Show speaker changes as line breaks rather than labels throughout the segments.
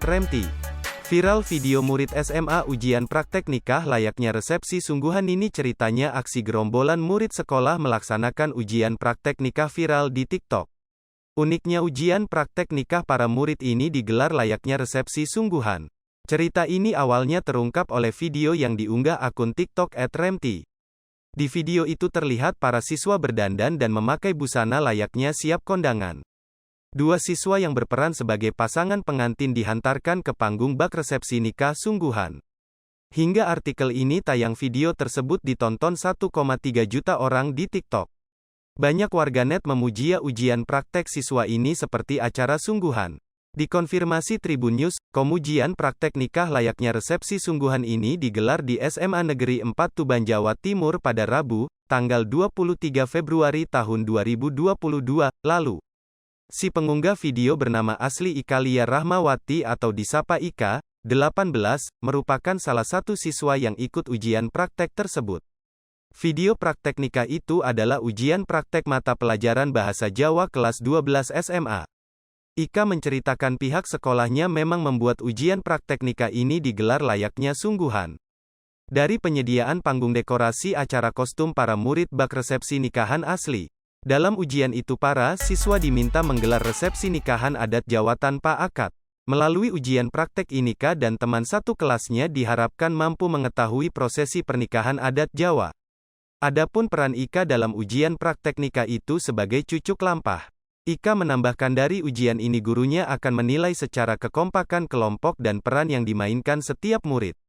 @remti. Viral video murid SMA ujian praktek nikah layaknya resepsi sungguhan. Ini ceritanya aksi gerombolan murid sekolah melaksanakan ujian praktek nikah viral di TikTok. Uniknya ujian praktek nikah para murid ini digelar layaknya resepsi sungguhan. Cerita ini awalnya terungkap oleh video yang diunggah akun TikTok @remti. Di video itu terlihat para siswa berdandan dan memakai busana layaknya siap kondangan. Dua siswa yang berperan sebagai pasangan pengantin dihantarkan ke panggung bak resepsi nikah sungguhan. Hingga artikel ini tayang, video tersebut ditonton 1,3 juta orang di TikTok. Banyak warganet memuji ujian praktek siswa ini seperti acara sungguhan. Dikonfirmasi Tribun News, ujian praktek nikah layaknya resepsi sungguhan ini digelar di SMA Negeri 4 Tuban, Jawa Timur pada Rabu, tanggal 23 Februari tahun 2022, lalu. Si pengunggah video bernama asli Ika Lia Rahmawati atau disapa Ika, 18, merupakan salah satu siswa yang ikut ujian praktek tersebut. Video praktek nikah itu adalah ujian praktek mata pelajaran Bahasa Jawa kelas 12 SMA. Ika menceritakan pihak sekolahnya memang membuat ujian praktek nikah ini digelar layaknya sungguhan. Dari penyediaan panggung, dekorasi acara, kostum para murid bak resepsi nikahan asli. Dalam ujian itu para siswa diminta menggelar resepsi nikahan adat Jawa tanpa akad. Melalui ujian praktek ini Ika dan teman satu kelasnya diharapkan mampu mengetahui prosesi pernikahan adat Jawa. Adapun peran Ika dalam ujian praktek nikah itu sebagai cucuk lampah. Ika menambahkan dari ujian ini gurunya akan menilai secara kekompakan kelompok dan peran yang dimainkan setiap murid.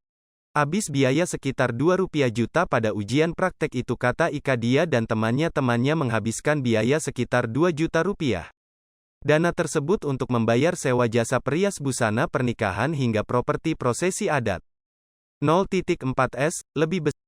Habis biaya sekitar Rp2 juta pada ujian praktek itu, kata Ika. Dia dan temannya menghabiskan biaya sekitar Rp2 juta. Dana tersebut untuk membayar sewa jasa perias busana pernikahan hingga properti prosesi adat. 0.4S, lebih besar.